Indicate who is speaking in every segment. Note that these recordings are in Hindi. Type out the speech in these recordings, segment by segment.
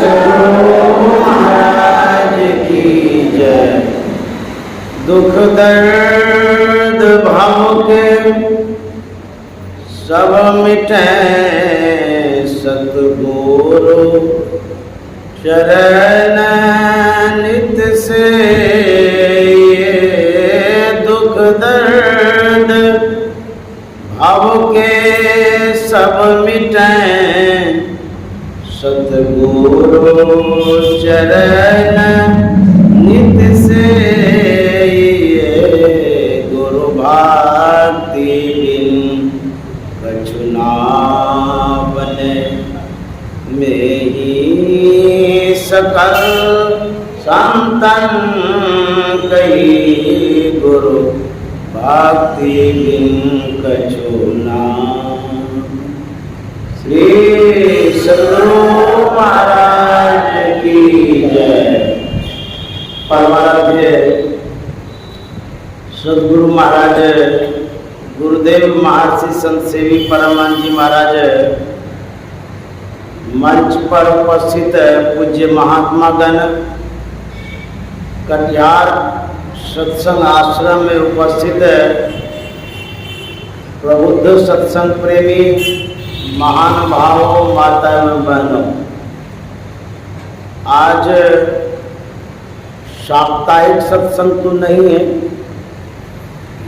Speaker 1: सद्गुरु महाराज की जय। दुख दर्द भाव के सब मिटे सद्गुरु चरण नित से। दुख दर्द भाव के सब मिटे सद्गुरु चरण नित से। गुरु भक्ति बिन कछु ना बने में ही सकल संतन कही। गुरु भक्ति बिन कछु ना। श्री सद्गुरु महाराज की जय। परमाराध्य सद्गुरु महाराज गुरुदेव महर्षि संत सेवी परमानंद जी महाराज, मंच पर उपस्थित पूज्य महात्मा गण, कटिहार सत्संग आश्रम में उपस्थित प्रबुद्ध सत्संग प्रेमी महान भावों, माता एवं बहनों, आज साप्ताहिक सत्संग तो नहीं है,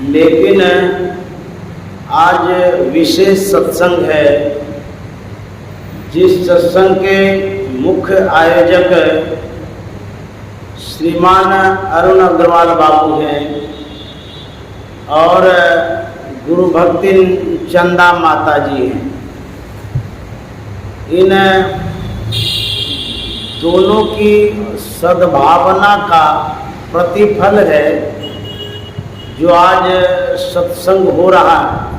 Speaker 1: लेकिन आज विशेष सत्संग है। जिस सत्संग के मुख्य आयोजक श्रीमान अरुण अग्रवाल बाबू हैं और गुरु भक्ति चंदा माता जी हैं। इन दोनों की सद्भावना का प्रतिफल है जो आज सत्संग हो रहा है।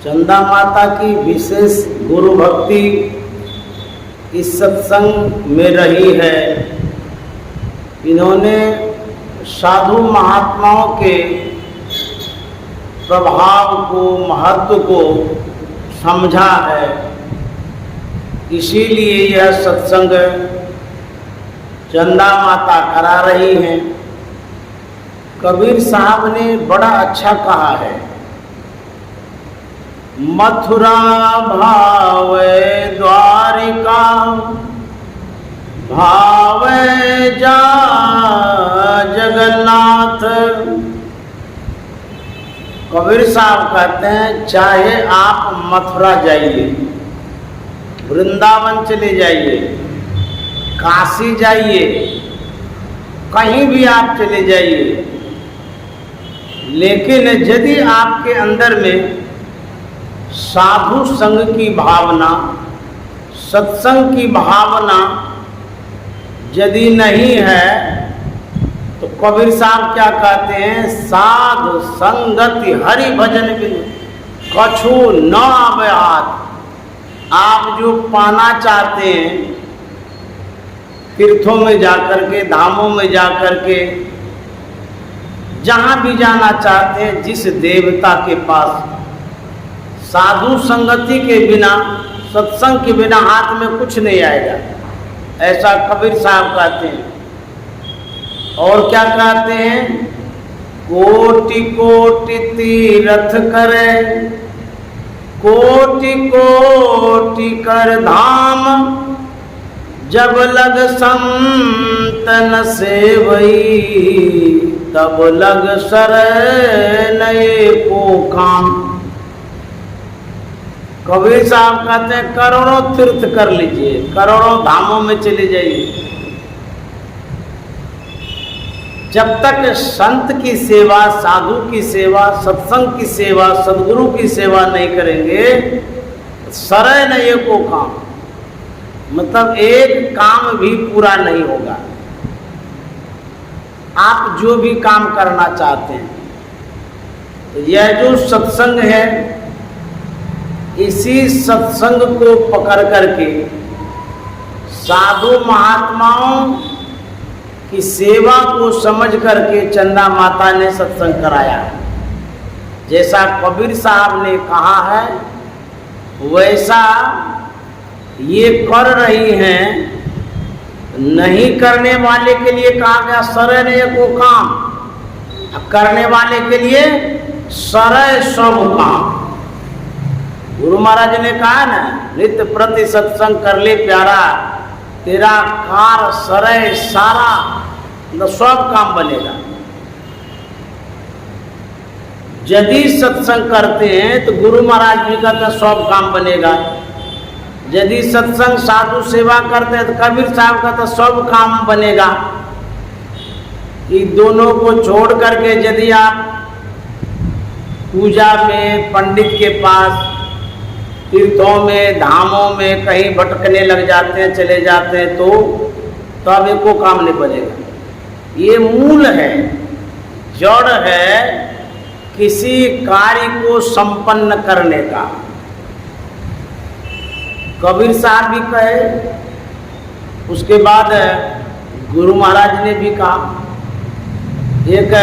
Speaker 1: चंदा माता की विशेष गुरु भक्ति इस सत्संग में रही है। इन्होंने साधु महात्माओं के प्रभाव को, महत्व को समझा है। इसीलिए यह सत्संग चंदा माता करा रही हैं। कबीर साहब ने बड़ा अच्छा कहा है, मथुरा भावे द्वारिका भावे जा जगन्नाथ। कबीर साहब कहते हैं चाहे आप मथुरा जाइए, वृंदावन चले जाइए, काशी जाइए, कहीं भी आप चले जाइए, लेकिन यदि आपके अंदर में साधु संग की भावना, सत्संग की भावना यदि नहीं है तो कबीर साहब क्या कहते हैं, साधु संगति हरि भजन बिन कछु न आवे हाथ। आप जो पाना चाहते हैं तीर्थों में जाकर के, धामों में जाकर के, जहाँ भी जाना चाहते हैं, जिस देवता के पास, साधु संगति के बिना, सत्संग के बिना हाथ में कुछ नहीं आएगा। ऐसा कबीर साहब कहते हैं। और क्या कहते हैं, कोटि कोटि तीर्थ करे, कोटि कोटि कर धाम, जब लग संतन सेवई, तब लग शरण को काम। कबीर साहब कहते हैं करोड़ों तीर्थ कर लीजिए, करोड़ों धामों में चले जाइए, जब तक संत की सेवा, साधु की सेवा, सत्संग की सेवा, सद्गुरु की सेवा नहीं करेंगे, शरण को काम, मतलब एक काम भी पूरा नहीं होगा। आप जो भी काम करना चाहते हैं, तो यह जो सत्संग है, इसी सत्संग को पकड़ करके साधु महात्माओं की सेवा को समझ करके चंदा माता ने सत्संग कराया। जैसा कबीर साहब ने कहा है, वैसा ये कर रही हैं, नहीं करने वाले के लिए कहा गया सरय को काम, करने वाले के लिए सरय सब काम। गुरु महाराज ने कहा ना, नित्य प्रति सत्संग कर ले प्यारा, तेरा कार सरय सारा तो सब काम बनेगा। यदि सत्संग करते हैं तो गुरु महाराज जी का तो सब काम बनेगा। यदि सत्संग साधु सेवा करते हैं तो कबीर साहब का तो सब काम बनेगा। इन दोनों को छोड़ करके यदि आप पूजा में, पंडित के पास, तीर्थों में, धामों में कहीं भटकने लग जाते हैं, चले जाते हैं, तो अब एक को काम नहीं बनेगा। ये मूल है, जड़ है किसी कार्य को संपन्न करने का। कबीर साहब भी कहे, उसके बाद गुरु महाराज ने भी कहा। एक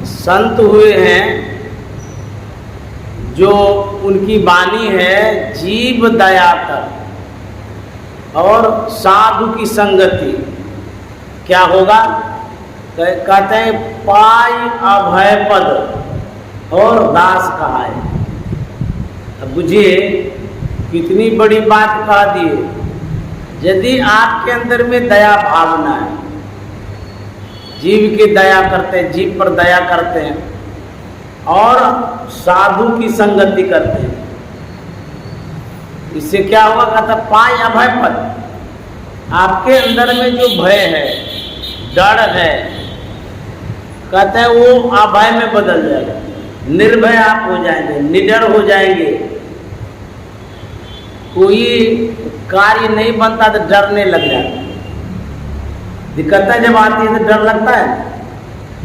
Speaker 1: संत हुए हैं जो उनकी वाणी है, जीव दया कर और साधु की संगति क्या होगा। कहते हैं पाई अभय पद और दास कहा है। अब बुझिए कितनी बड़ी बात कह दिए। यदि आपके अंदर में दया भावना है, जीव की दया करते हैं, जीव पर दया करते हैं और साधु की संगति करते हैं, इससे क्या होगा। कहता पाय अभय पद, आपके अंदर में जो भय है, डर है, कहते हैं वो अभय में बदल जाएगा। निर्भय आप हो जाएंगे, निडर हो जाएंगे। कोई कार्य नहीं बनता तो डरने लग जाता। दिक्कतें जब आती है तो डर लगता है।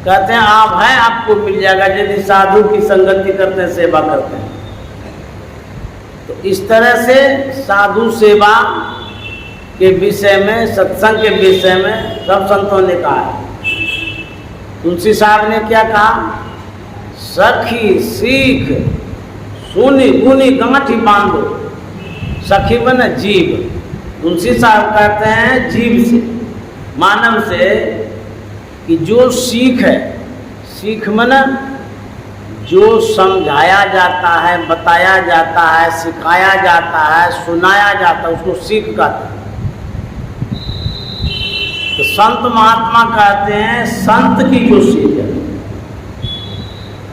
Speaker 1: कहते हैं अभय आपको मिल जाएगा यदि साधु की संगति करते हैं, सेवा करते हैं। तो इस तरह से साधु सेवा के विषय में, सत्संग के विषय में सब संतों ने कहा है। तुलसी साहब ने क्या कहा, सखी सीख सुनी गुनी गांठी बांधो। सखी बना जीव, तुलसी साहब कहते हैं जीव से, मानव से, कि जो सीख है, सीख मना जो समझाया जाता है, बताया जाता है, सिखाया जाता है, सुनाया जाता है, उसको सीख कहते हैं। तो संत महात्मा कहते हैं संत की जो सीख है,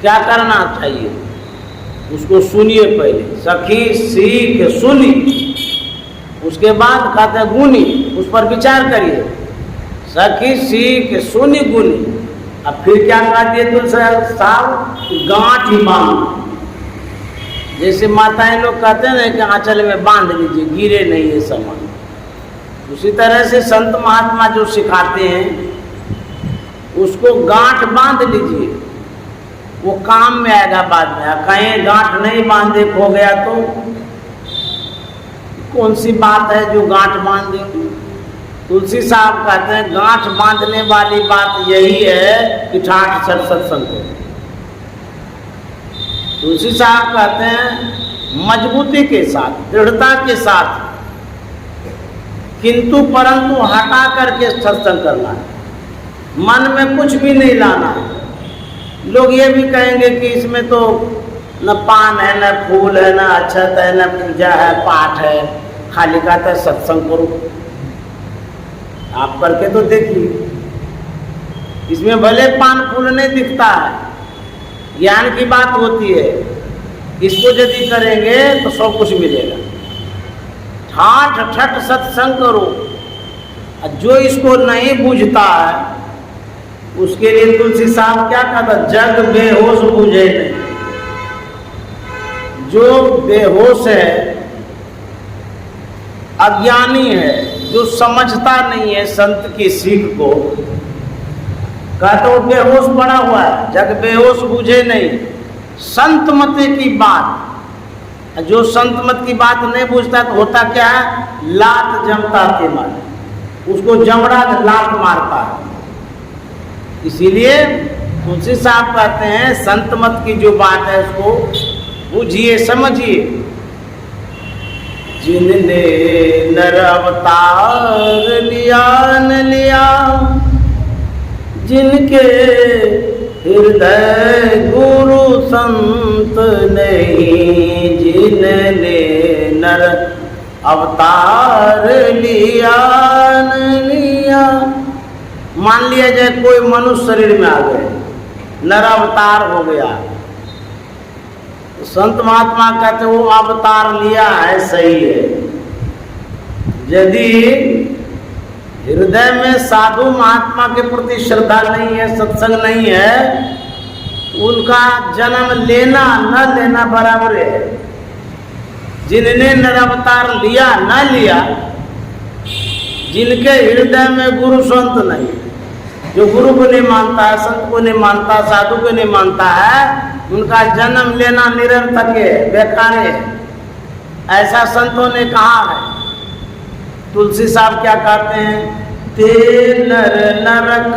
Speaker 1: क्या करना चाहिए उसको सुनिए। पहले सखी सीख सुनी, उसके बाद कहते हैं गुनी, उस पर विचार करिए। सखी सीख सुनी गुनी, अब फिर क्या कह दिए तुलसी साहब, गांठ ही बांध। जैसे माताएं लोग कहते हैं ना कि आंचल में बांध लीजिए, गिरे नहीं ये सामान। उसी तरह से संत महात्मा जो सिखाते हैं उसको गांठ बांध लीजिए, वो काम में आएगा बाद में। कहीं गांठ नहीं बांधे खो गया तो कौन सी बात है जो गांठ बांध देंगे। तुलसी साहब कहते हैं गांठ बांधने वाली बात यही है कि ठाठ सत्संग को। तुलसी साहब कहते हैं मजबूती के साथ, दृढ़ता के साथ, किंतु परंतु हटा करके सत्संग करना है, मन में कुछ भी नहीं लाना है। लोग ये भी कहेंगे कि इसमें तो न पान है, न फूल है, न अक्षत है, न पूजा है, पाठ है, खाली कहता है सत्संग करो। आप करके तो देखिए, इसमें भले पान फूल नहीं दिखता है, ज्ञान की बात होती है। इसको यदि करेंगे तो सब कुछ मिलेगा। ठाठ ठठ सत्संग करो। जो इसको नहीं बूझता है उसके लिए तुलसी साहब क्या कहता, जग बेहोश बूझे नहीं। जो बेहोश है, अज्ञानी है, जो समझता नहीं है संत की सीख को, कहता वो बेहोश पड़ा हुआ है। जग बेहोश बूझे नहीं, संत मत की बात। जो संत मत की बात नहीं बूझता तो होता क्या है, लात जमता के मारे, उसको जमड़ा लात मारता है। इसीलिए तुलसी साहब कहते हैं संत मत की जो बात है उसको बूझिए, समझिए। जिनने नर अवतार लिया न लिया, जिनके हृदय गुरु संत नहीं, जिनने नर अवतार लिया न लिया। मान लिया जाए कोई मनुष्य शरीर में आ गए, नर अवतार हो गया, तो संत महात्मा कहते वो अवतार लिया है, सही है। यदि हृदय में साधु महात्मा के प्रति श्रद्धा नहीं है, सत्संग नहीं है, उनका जन्म लेना न लेना बराबर है। जिनने नर अवतार लिया न लिया, जिनके हृदय में गुरु संत नहीं, जो गुरु को नहीं मानता है, संत को नहीं मानता, साधु को नहीं मानता है, उनका जन्म लेना निरर्थक है, बेकार है। ऐसा संतों ने कहा है। तुलसी साहब क्या कहते हैं? ते नर नरक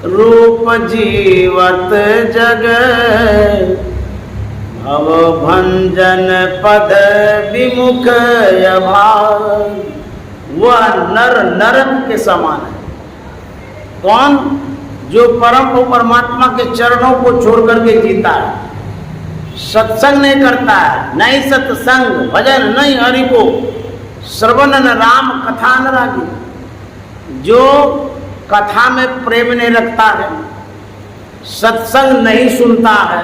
Speaker 1: रूप जीवत जग, भव भंजन पद विमुख अभाव। वह नर नरक के समान है। कौन? जो परम परमात्मा के चरणों को छोड़ करके जीता है, सत्संग नहीं करता है, नहीं सत्संग भजन नहीं हरि को श्रवण न राम कथा न रागी। जो कथा में प्रेम नहीं रखता है, सत्संग नहीं सुनता है,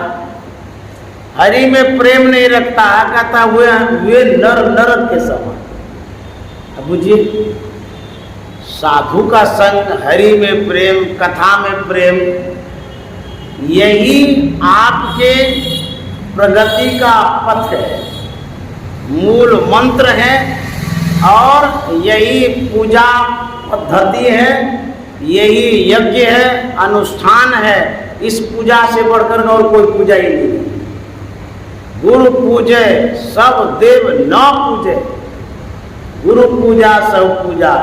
Speaker 1: हरि में प्रेम नहीं रखता है, कहता हुए वे नर नरक के समान। अब बुझिए, साधु का संग, हरि में प्रेम, कथा में प्रेम, यही आपके प्रगति का पथ है, मूल मंत्र है, और यही पूजा पद्धति है, यही यज्ञ है, अनुष्ठान है। इस पूजा से बढ़कर और कोई पूजा ही नहीं। गुरु पूजे सब देव न पूजे, गुरु पूजा सब पूजा।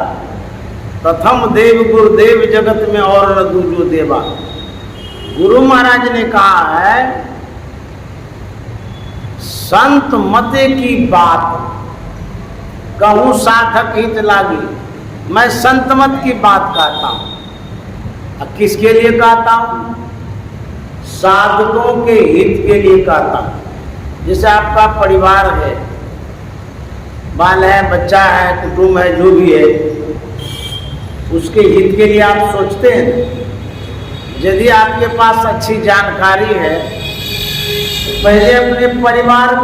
Speaker 1: प्रथम देव गुरुदेव जगत में और न दूजो देवा। गुरु महाराज ने कहा है, संत मते की बात कहूँ साधक हित लागी। मैं संत मत की बात कहता हूँ। अब किसके लिए कहता हूँ? साधकों के हित के लिए कहता हूँ। जैसे आपका परिवार है, बाल है, बच्चा है, कुटुंब है, जो भी है, उसके हित के लिए आप सोचते हैं। यदि आपके पास अच्छी जानकारी है, तो पहले अपने परिवार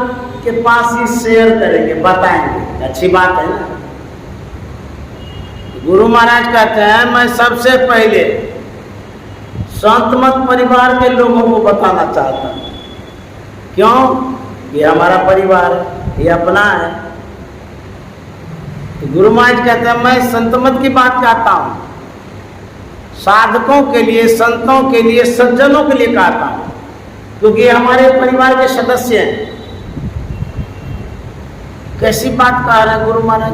Speaker 1: के पास ही शेयर करेंगे, बताएंगे। अच्छी बात है ना। गुरु महाराज कहते हैं, मैं सबसे पहले संत मत परिवार के लोगों को बताना चाहता हूँ। क्यों? ये हमारा परिवार है, ये अपना है। तो गुरु महाराज कहते हैं, मैं संत मत की बात कहता हूँ, साधकों के लिए, संतों के लिए, सज्जनों के लिए कहता हूँ, क्योंकि ये हमारे परिवार के सदस्य हैं। कैसी बात कह रहे हैं गुरु महाराज?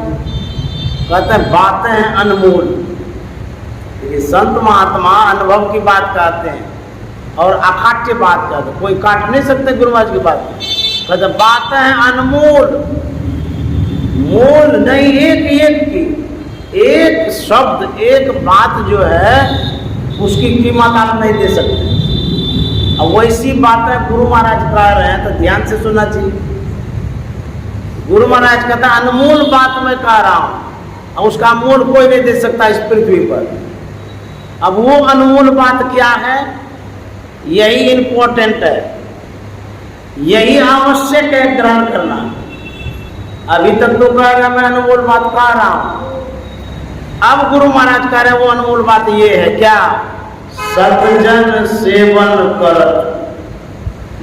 Speaker 1: कहते हैं बातें हैं अनमोल। ये संत महात्मा अनुभव की बात कहते हैं और अकाट्य बात कहते हैं, कोई काट नहीं सकते गुरु महाराज की बात। कहते बातें हैं अनमोल, मोल नहीं एक एक की, एक शब्द एक बात जो है उसकी कीमत आप नहीं दे सकते। अब वैसी बातें गुरु महाराज कह रहे हैं तो ध्यान से सुनना चाहिए। गुरु महाराज कहता है अनमोल बात मैं कह रहा हूँ, और उसका मोल कोई नहीं दे सकता इस पृथ्वी पर। अब वो अनमोल बात क्या है? यही इम्पोर्टेंट है, यही आवश्यक है ग्रहण करना। अभी तक तो कह रहा मैं अनमोल बात कह रहा हूं, अब गुरु महाराज कह रहे वो अनमोल बात ये है क्या? सत्जन सेवन कर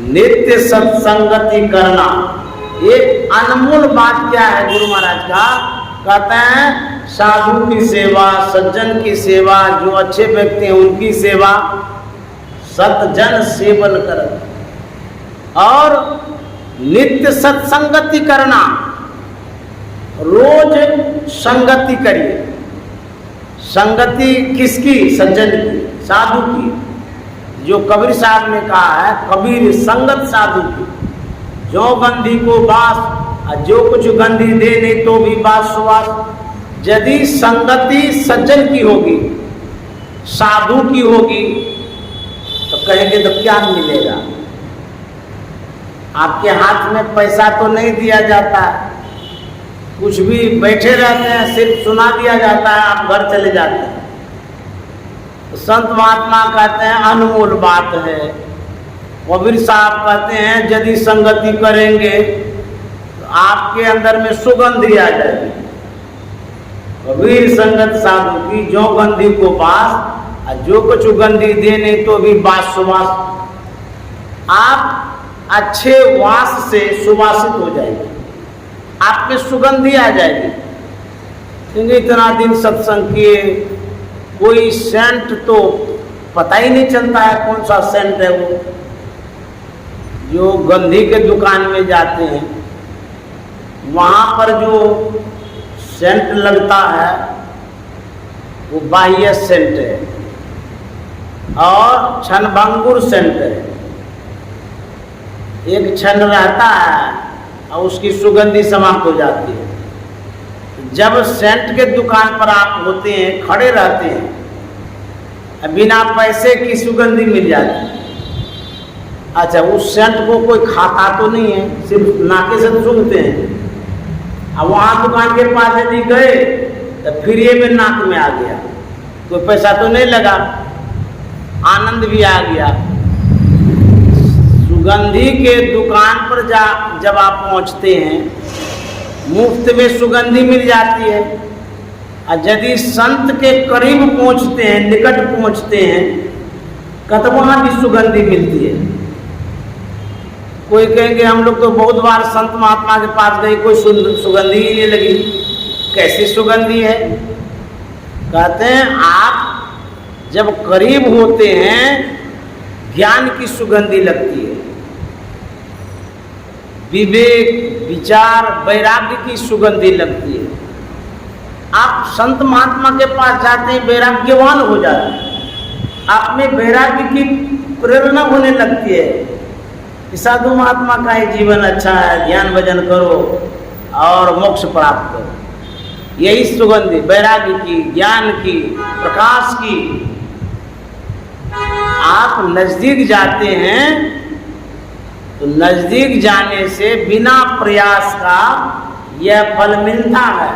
Speaker 1: नित्य सत्संगति करना। एक अनमोल बात क्या है गुरु महाराज का? कहते हैं साधु की सेवा, सज्जन की सेवा, जो अच्छे व्यक्ति हैं उनकी सेवा, सत्जन सेवन कर और नित्य सत्संगति करना। रोज संगति करिए। संगति किसकी? सज्जन की, साधु की। जो कबीर साहब ने कहा है, कबीर संगत साधु की। जो बंदी को बास जो कुछ गंधी दे नहीं तो भी बात सुबास। यदि संगति सज्जन की होगी, साधु की होगी, तो कहेंगे तो क्या मिलेगा। आपके हाथ में पैसा तो नहीं दिया जाता, कुछ भी बैठे रहते हैं, सिर्फ सुना दिया जाता है, आप घर चले जाते हैं। तो संत महात्मा कहते हैं अनमोल बात है। कबीर साहब कहते हैं यदि संगति करेंगे तो आपके अंदर में सुगंधी आ जाएगी। कबीर संगत साधु की जो गंधी को पास, जो कुछ गंधी दे नहीं तो भी बास सुबास। आप अच्छे वास से सुवासित हो जाएंगे, आप में सुगंधी आ जाएगी। क्योंकि इतना दिन सत्संग किए, कोई सेंट तो पता ही नहीं चलता है कौन सा सेंट है वो। जो गंधी के दुकान में जाते हैं, वहाँ पर जो सेंट लगता है वो बाह्य सेंट है और क्षणभंगुर सेंट है। एक क्षण रहता है और उसकी सुगंधी समाप्त हो जाती है। जब सेंट के दुकान पर आप होते हैं, खड़े रहते हैं, बिना पैसे की सुगंधी मिल जाती है। अच्छा, उस सेंट को कोई खाता तो नहीं है, सिर्फ नाके से सूंघते हैं। अब वहाँ दुकान के पास यदि गए तो फिर ये में नाक में आ गया, कोई पैसा तो नहीं लगा, आनंद भी आ गया। सुगंधी के दुकान पर जब आप पहुँचते हैं, मुफ्त में सुगंधी मिल जाती है। और यदि संत के करीब पहुँचते हैं, निकट पहुँचते हैं, तो वहाँ भी सुगंधी मिलती है। कोई कहेंगे हम लोग तो बहुत बार संत महात्मा के पास गए, कोई सुगंधी ही नहीं लगी। कैसी सुगंधी है? कहते हैं आप जब करीब होते हैं, ज्ञान की सुगंधी लगती है, विवेक, विचार, वैराग्य की सुगंधी लगती है। आप संत महात्मा के पास जाते हैं, वैराग्यवान हो जाते हैं, आप में वैराग्य की प्रेरणा होने लगती है। साधु महात्मा का ही जीवन अच्छा है, ध्यान भजन करो और मोक्ष प्राप्त करो। यही सुगंधी वैराग्य की, ज्ञान की, प्रकाश की। आप नजदीक जाते हैं तो नजदीक जाने से बिना प्रयास का यह फल मिलता है।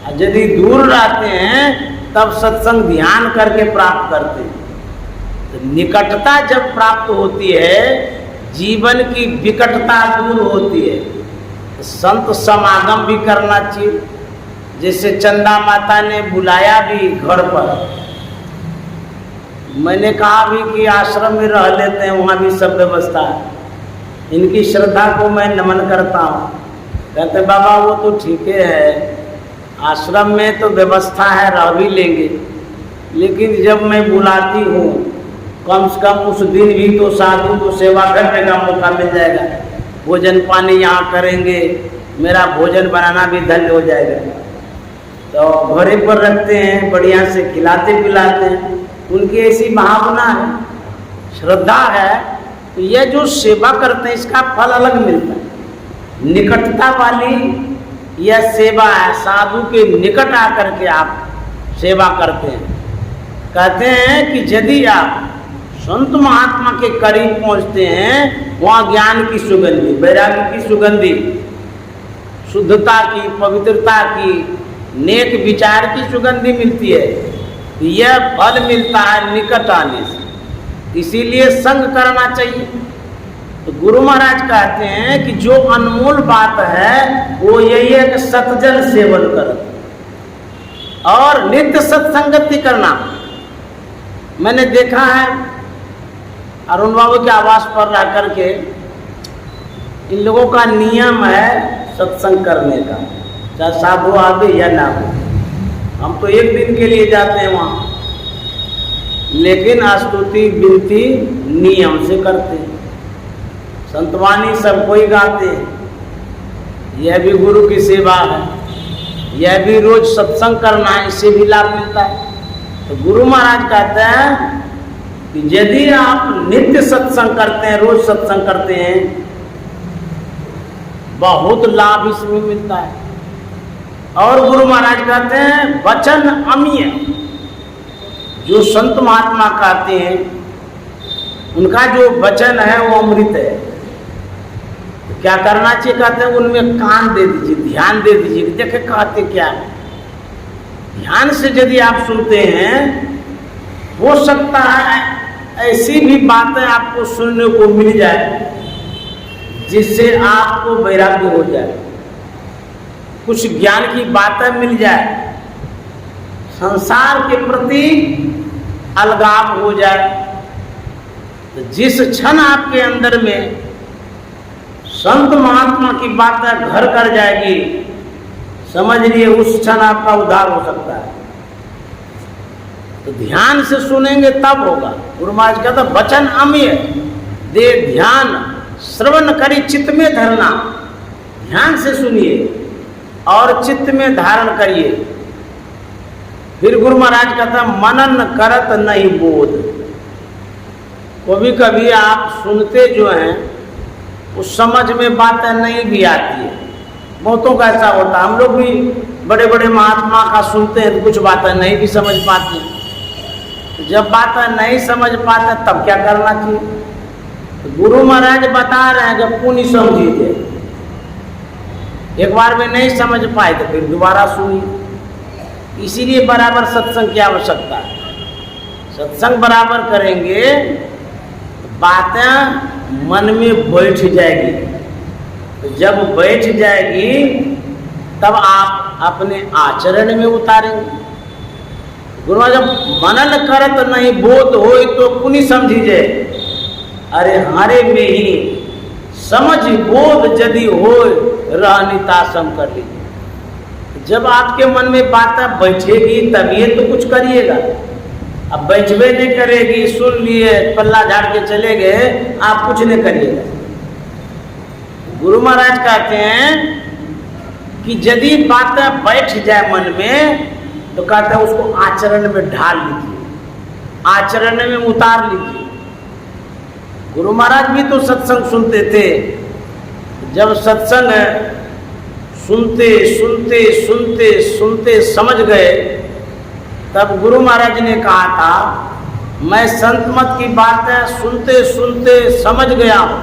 Speaker 1: और यदि दूर रहते हैं तब सत्संग ध्यान करके प्राप्त करते हैं। तो निकटता जब प्राप्त होती है, जीवन की विकटता दूर होती है। तो संत समागम भी करना चाहिए। जैसे चंदा माता ने बुलाया भी घर पर, मैंने कहा भी कि आश्रम में रह लेते हैं, वहाँ भी सब व्यवस्था है। इनकी श्रद्धा को मैं नमन करता हूँ। कहते बाबा वो तो ठीक है, आश्रम में तो व्यवस्था है, रह भी लेंगे, लेकिन जब मैं बुलाती हूँ कम से कम उस दिन भी तो साधु को सेवा करने का मौका मिल जाएगा। भोजन पानी यहाँ करेंगे, मेरा भोजन बनाना भी धन्य हो जाएगा। तो घरे पर रखते हैं, बढ़िया से खिलाते पिलाते हैं। उनकी ऐसी भावना है, श्रद्धा है, तो यह जो सेवा करते हैं इसका फल अलग मिलता है। निकटता वाली यह सेवा है, साधु के निकट आकर के आप सेवा करते हैं। कहते हैं कि यदि आप संत महात्मा के करीब पहुंचते हैं, वहाँ ज्ञान की सुगंधी, वैराग्य की सुगंधी, शुद्धता की, पवित्रता की, नेक विचार की सुगंधी मिलती है। यह फल मिलता है निकट आने से। इसीलिए संग करना चाहिए। तो गुरु महाराज कहते हैं कि जो अनमोल बात है वो यही है कि सतजन सेवन कर और नित्य सत्संगति करना। मैंने देखा है अरुण बाबू के आवास पर रह करके, इन लोगों का नियम है सत्संग करने का, चाहे साधु आदि या ना हो। हम तो एक दिन के लिए जाते हैं वहाँ, लेकिन स्तुति विनती नियम से करते हैं। संतवाणी सब कोई गाते हैं। यह भी गुरु की सेवा है, यह भी रोज सत्संग करना है, इससे भी लाभ मिलता है। तो गुरु महाराज कहते हैं कि यदि आप नित्य सत्संग करते हैं, रोज सत्संग करते हैं, बहुत लाभ इसमें मिलता है। और गुरु महाराज कहते हैं वचन अमीय, जो संत महात्मा कहते हैं उनका जो वचन है वो अमृत है। तो क्या करना चाहिए? कहते हैं उनमें कान दे दीजिए, ध्यान दे दीजिए, देखे कहते क्या है। ध्यान से यदि आप सुनते हैं, हो सकता है ऐसी भी बातें आपको सुनने को मिल जाए जिससे आपको वैराग्य हो जाए, कुछ ज्ञान की बातें मिल जाए, संसार के प्रति अलगाव हो जाए। तो जिस क्षण आपके अंदर में संत महात्मा की बातें घर कर जाएगी, समझ लिए उस क्षण आपका उद्धार हो सकता है। तो ध्यान से सुनेंगे तब होगा। गुरु महाराज कहता वचन अमीय, दे ध्यान श्रवण करी चित्त में धरना। ध्यान से सुनिए और चित्त में धारण करिए। फिर गुरु महाराज कहता मनन करत नहीं बोध। कभी कभी आप सुनते जो हैं उस समझ में बातें नहीं भी आती है, बहुतों का ऐसा होता है। हम लोग भी बड़े बड़े महात्मा का सुनते हैं तो कुछ बातें नहीं भी समझ पाते। तो जब बातें नहीं समझ पाते तब क्या करना चाहिए? तो गुरु महाराज बता रहे हैं कि पुण्य समझिए। एक बार में नहीं समझ पाए तो फिर दोबारा सुनिए। इसीलिए बराबर सत्संग की आवश्यकता है। सत्संग बराबर करेंगे तो बातें मन में बैठ जाएगी। तो जब बैठ जाएगी तब आप अपने आचरण में उतारेंगे। गुरु जब मनन करत नहीं बोध हो तो पुनि समझिए। अरे हारे में ही समझ बोध यदि हो रहनिता सम कर लीजिए। जब आपके मन में बातें बैठेगी तभी तो कुछ करिएगा। अब बैठवे नहीं करेगी, सुन लिए पल्ला झाड़ के चले गए, आप कुछ नहीं करिएगा। गुरु महाराज कहते हैं कि यदि बातें बैठ जाए मन में तो कहते हैं उसको आचरण में ढाल लीजिए, आचरण में उतार लीजिए। गुरु महाराज भी तो सत्संग सुनते थे। जब सत्संग सुनते सुनते सुनते सुनते समझ गए तब गुरु महाराज ने कहा था मैं संत मत की बातें सुनते सुनते समझ गया हूँ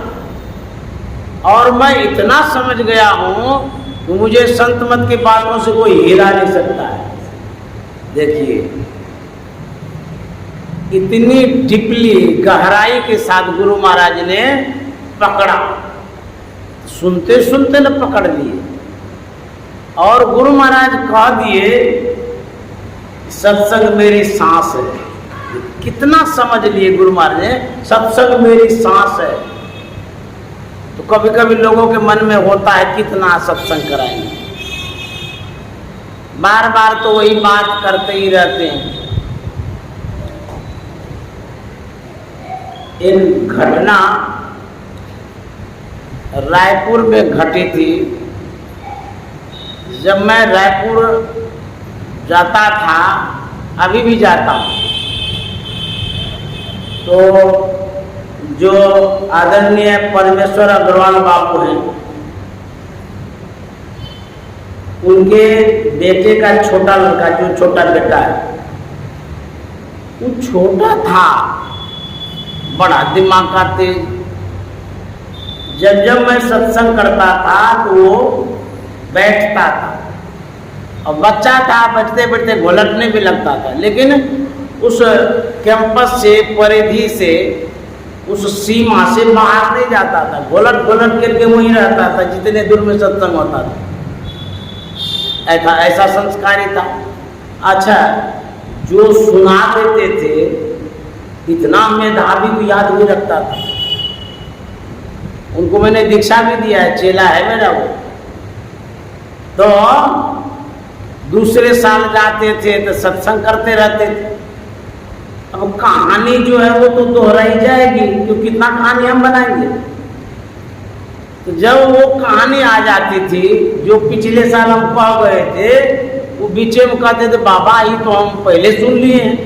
Speaker 1: और मैं इतना समझ गया हूँ कि मुझे संत मत की बातों से कोई हिला नहीं सकता है। देखिए इतनी डीपली गहराई के साथ गुरु महाराज ने पकड़ा, सुनते सुनते न पकड़ लिए। और गुरु महाराज कह दिए सत्संग मेरी सांस है। कितना समझ लिए गुरु महाराज ने, सत्संग मेरी सांस है। तो कभी कभी लोगों के मन में होता है कितना सत्संग कराएंगे, बार बार तो वही बात करते ही रहते हैं। एक घटना रायपुर में घटी थी। जब मैं रायपुर जाता था, अभी भी जाता हूँ, तो जो आदरणीय परमेश्वर अग्रवाल बाबू हैं, उनके बेटे का छोटा लड़का, जो छोटा बेटा है, वो छोटा था, बड़ा दिमाग का तेज। जब मैं सत्संग करता था तो वो बैठता था और बच्चा था, बैठते बैठते घोलटने भी लगता था। लेकिन उस कैंपस से, परिधि से, उस सीमा से बाहर नहीं जाता था, घोलट घोलट करके वहीं रहता था जितने दूर में सत्संग होता था। ऐसा संस्कारी था। अच्छा, जो सुना देते थे इतना मेधावी को याद भी रखता था। उनको मैंने दीक्षा भी दिया है, चेला है मेरा वो। तो दूसरे साल जाते थे तो सत्संग करते रहते थे। अब कहानी जो है वो तो दोहराई जाएगी, क्योंकि कितना कहानी हम बनाएंगे। तो जब वो कहानी आ जाती थी जो पिछले साल हम कह गए थे, वो बीच में कहते थे बाबा ये तो हम पहले सुन लिए हैं,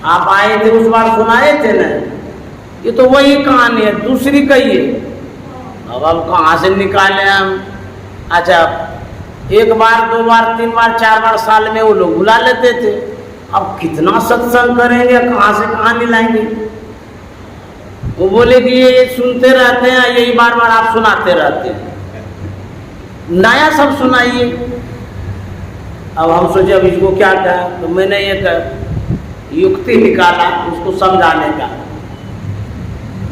Speaker 1: आप आए थे उस बार सुनाए थे ना, ये तो वही कहानी है, दूसरी कहिए। अब कहाँ से निकालें हम। अच्छा, एक बार, दो बार, तीन बार, चार बार साल में वो लोग बुला लेते थे। अब कितना सत्संग करेंगे, कहाँ से कहाँ मिलाएंगे। वो बोले कि ये सुनते रहते हैं, यही बार बार आप सुनाते रहते हैं, नया सब सुनाइए। अब हम सोचे अब इसको क्या कहा, तो मैंने एक युक्ति निकाला उसको समझाने का।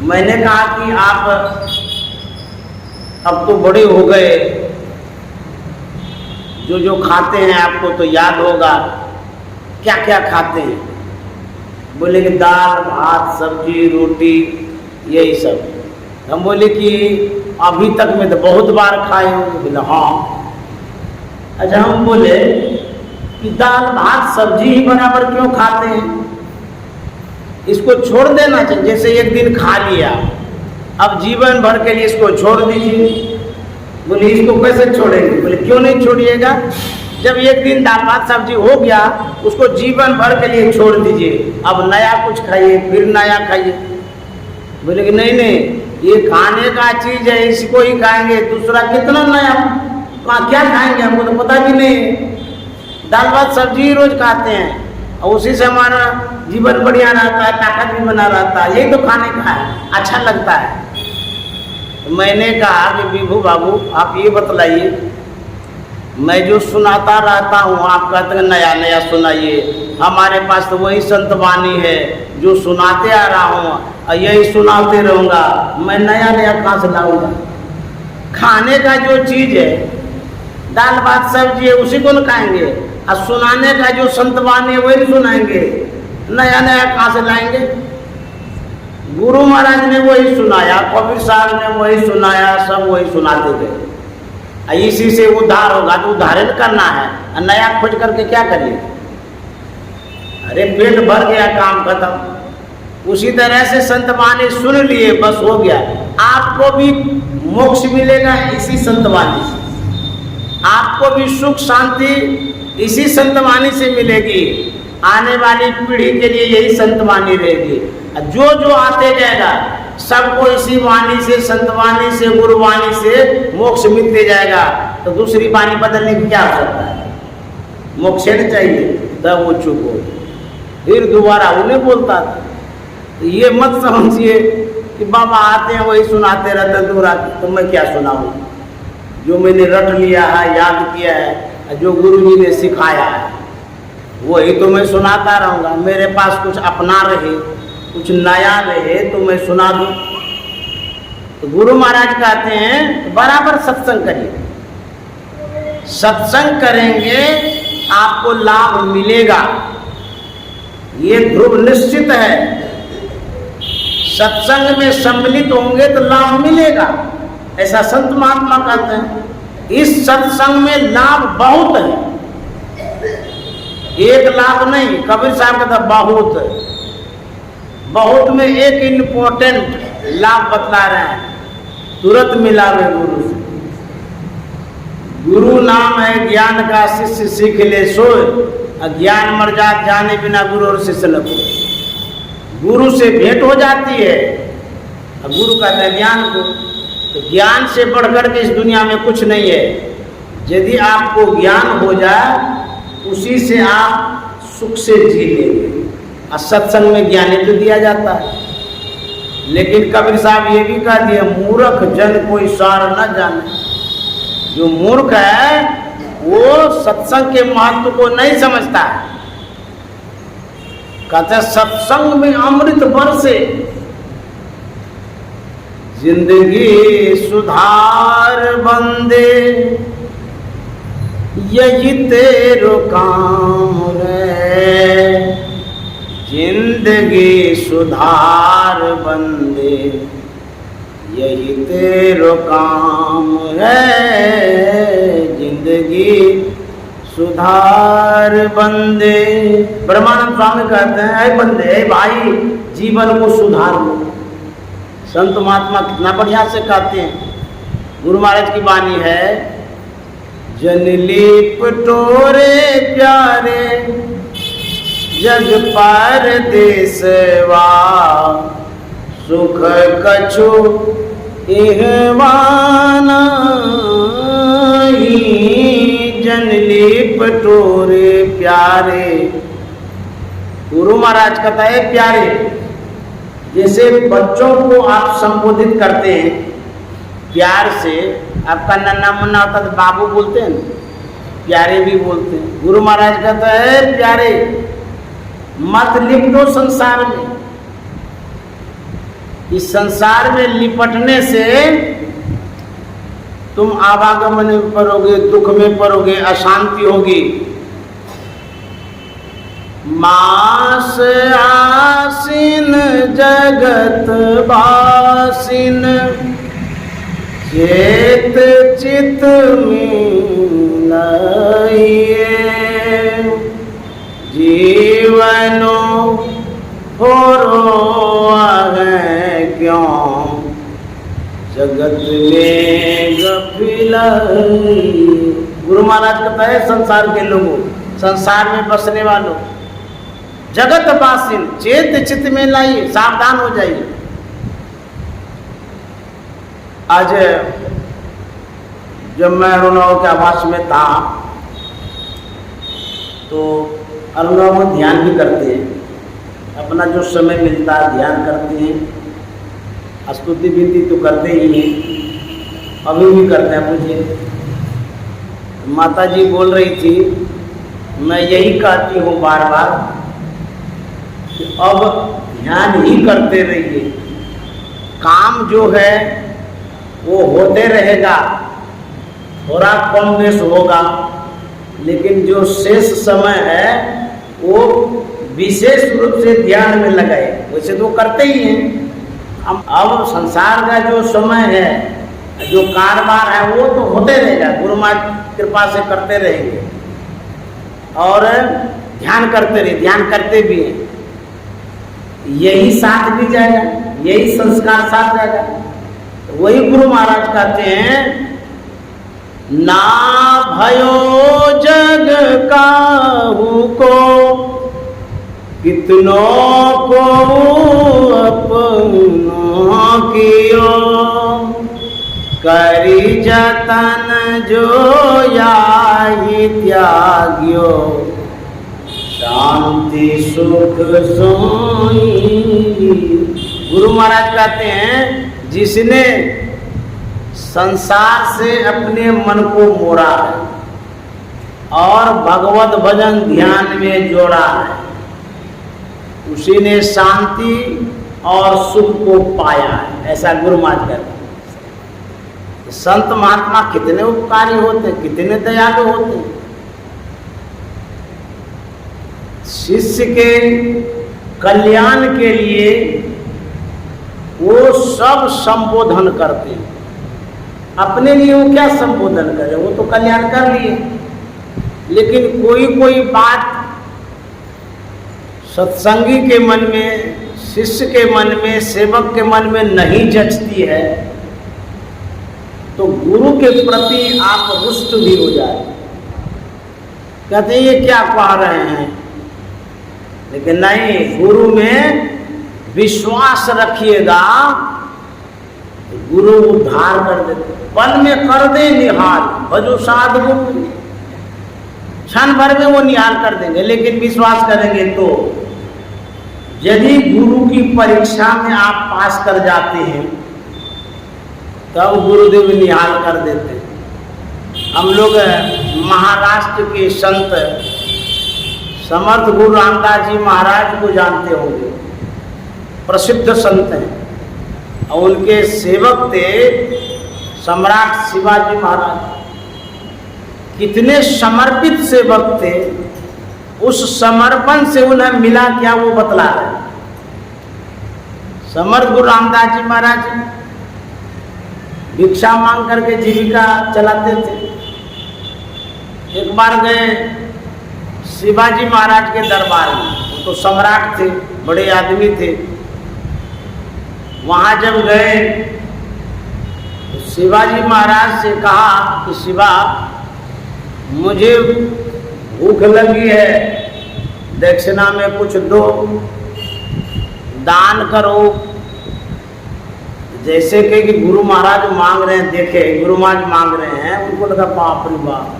Speaker 1: मैंने कहा कि आप अब तो बड़े हो गए, जो जो खाते हैं आपको तो याद होगा, क्या क्या खाते हैं। बोले कि दाल भात सब्जी रोटी यही सब। हम बोले कि अभी तक में तो बहुत बार खाए होंगे। बोले हाँ। अच्छा, हम बोले कि दाल भात सब्जी ही बराबर क्यों खाते हैं, इसको छोड़ देना चाहिए। जैसे एक दिन खा लिया, अब जीवन भर के लिए इसको छोड़ दीजिए। बोले इसको कैसे छोड़ेंगे। बोले क्यों नहीं छोड़िएगा, जब एक दिन दाल भात सब्जी हो गया उसको जीवन भर के लिए छोड़ दीजिए, अब नया कुछ खाइए, फिर नया खाइए। बोले कि नहीं नहीं, ये खाने का चीज है, इसको ही खाएंगे, दूसरा कितना नया क्या खाएंगे, हमको तो पता भी नहीं। दाल भात सब्जी ही रोज खाते हैं और उसी से हमारा जीवन बढ़िया रहता है, ताकत भी बना रहता है, यही तो खाने का है, अच्छा लगता है। तो मैंने कहा कि विभू बाबू आप ये बतलाइए, मैं जो सुनाता रहता हूँ आप कहते हैं नया नया सुनाइए, हमारे पास तो वही संत वाणी है जो सुनाते आ रहा हूँ और यही सुनाते रहूँगा, मैं नया नया कहाँ से लाऊंगा। खाने का जो चीज़ है दाल भात सब्जी है उसी को न खाएंगे, और सुनाने का जो संत वाणी है वही सुनाएंगे, नया नया कहाँ से लाएंगे। गुरु महाराज ने वही सुनाया, कबीर साहब ने वही सुनाया, सब वही सुनाते थे। इसी से उद्धार होगा, तो उद्धारण करना है, नया खोज करके क्या करिए। अरे पेट भर गया, काम खत्म। उसी तरह से संत वाणी सुन लिए, बस हो गया। आपको भी मोक्ष मिलेगा इसी संत वाणी से, आपको भी सुख शांति इसी संत वाणी से मिलेगी, आने वाली पीढ़ी के लिए यही संत वाणी रहेगी। जो जो आते जाएगा सबको इसी वाणी से, संत वाणी से, गुरु वाणी से मोक्ष मिलते जाएगा। तो दूसरी वाणी बदलने की क्या आवश्यकता है। मोक्षण चाहिए तब वो चुप हो, फिर दोबारा उन्हें बोलता था। तो ये मत समझिए कि बाबा आते हैं वही सुनाते रहते दूर आते, तो मैं क्या सुनाऊँ। जो मैंने रट लिया है, याद किया है, जो गुरु जी ने सिखाया है वही तो मैं सुनाता रहूँगा। मेरे पास कुछ अपना रहे, कुछ नया रहे तो मैं सुना दूँ। तो गुरु महाराज कहते हैं बराबर सत्संग करिए, सत्संग करेंगे आपको लाभ मिलेगा, ये ध्रुव निश्चित है। सत्संग में सम्मिलित होंगे तो लाभ मिलेगा, ऐसा संत महात्मा कहते हैं। इस सत्संग में लाभ बहुत है, एक लाभ नहीं। कबीर साहब कहता बहुत, बहुत में एक इम्पोर्टेंट लाभ बतला रहे हैं, तुरंत मिलावे गुरु से। गुरु नाम है ज्ञान का, शिष्य सीख ले सोए, अज्ञान मर जात जाने बिना गुरु और शिष्य न कोई। गुरु से भेंट हो जाती है, गुरु कहता है ज्ञान को। तो ज्ञान से बढ़कर के इस दुनिया में कुछ नहीं है। यदि आपको ज्ञान हो जाए उसी से आप सुख से जी लेंगे। और सत्संग में ज्ञान तो दिया जाता है, लेकिन कबीर साहब ये भी कह दिए मूर्ख जन कोई सार न जाने। जो मूर्ख है वो सत्संग के महत्व को नहीं समझता है। कहते सत्संग में अमृत बरसे, जिंदगी सुधार बंदे, यही तेरो काम रे। जिंदगी सुधार बंदे, यही तेरो काम है। जिंदगी सुधार बंदे। ब्रह्मानंद स्वामी कहते हैं ऐ बंदे, ऐ भाई, जीवन को सुधार लो। संत महात्मा कितना बढ़िया से कहते हैं। गुरु महाराज की वाणी है, जनलीप टोरे प्यारे, जग पर देसवा, सुख कछु एहवाना जनली पटोरे प्यारे। गुरु महाराज कहता है प्यारे, जैसे बच्चों को आप संबोधित करते हैं प्यार से, आपका नन्ना मुन्ना होता तो बाबू बोलते हैं, प्यारे भी बोलते हैं। गुरु महाराज कहता है प्यारे मत लिपटो संसार में, इस संसार में लिपटने से तुम आवागमन में पड़ोगे, दुख में पड़ोगे, अशांति होगी। मास आसीन जगत बासिन चेत चित मिलाइए, जीवनो फोरो है क्यों जगत में गफिलाई। गुरु महाराज कहता है संसार के लोगों, संसार में बसने वालों, जगत बासिन चेत चित में लाइए, सावधान हो जाइए। आज जब मैं अरुणाव के आवास में था तो अरुणाव में ध्यान भी करते हैं, अपना जो समय मिलता है ध्यान करते हैं, स्तुति विनती तो करते ही हैं, अभी भी करते हैं। मुझे माता जी बोल रही थी, मैं यही कहती हूँ बार बार कि अब ध्यान ही करते रहिए, काम जो है वो होते रहेगा, थोड़ा कम बेस होगा, लेकिन जो शेष समय है वो विशेष रूप से ध्यान में लगाए। वैसे तो करते ही हैं, हम अब संसार का जो समय है, जो कारोबार है वो तो होते रहेगा, गुरु महाराज कृपा से करते रहेंगे और ध्यान करते रहे, ध्यान करते भी हैं, यही साथ भी जाएगा, यही संस्कार साथ जाएगा। तो वही गुरु महाराज कहते हैं ना भयो जग काहू को कितनों को अपनों कियो, करी जतन जो याही त्याग्यो, शांति सुख सोई। गुरु महाराज कहते हैं जिसने संसार से अपने मन को मोड़ा है और भगवत भजन ध्यान में जोड़ा है, उसी ने शांति और सुख को पाया है, ऐसा गुरु महाराज कहते हैं। संत महात्मा कितने उपकारी होते हैं, कितने दयालु होते हैं। शिष्य के कल्याण के लिए वो सब संबोधन करते हैं, अपने लिए वो क्या संबोधन करे, वो तो कल्याण कर लिए, लेकिन कोई कोई बात सत्संगी के मन में, शिष्य के मन में, सेवक के मन में नहीं जचती है तो गुरु के प्रति आप रुष्ट भी हो जाए, कहते हैं ये क्या कह रहे हैं, लेकिन नहीं, गुरु में विश्वास रखिएगा, गुरु उद्धार कर देते, पल में कर दे निहाल, भजो साध गुरु, क्षण भर में वो निहाल कर देंगे। लेकिन विश्वास करेंगे तो, यदि गुरु की परीक्षा में आप पास कर जाते हैं तब गुरुदेव निहाल कर देते हैं। हम लोग महाराष्ट्र के संत समर्थ गुरु रामदास जी महाराज को जानते होंगे, प्रसिद्ध संत हैं, और उनके सेवक थे सम्राट शिवाजी महाराज। कितने समर्पित सेवक थे, उस समर्पण से उन्हें मिला क्या वो बतला रहे। समर्थ गुरु रामदास जी महाराज भिक्षा मांग करके जीविका चलाते थे। एक बार गए शिवाजी महाराज के दरबार में, वो तो सम्राट थे, बड़े आदमी थे। वहाँ जब गए तो शिवाजी महाराज से कहा कि शिवा, मुझे भूख लगी है, दक्षिणा में कुछ दो, दान करो। जैसे कि गुरु महाराज मांग रहे हैं, देखे गुरु महाराज मांग रहे हैं, उनको लगा बाप रे बाप,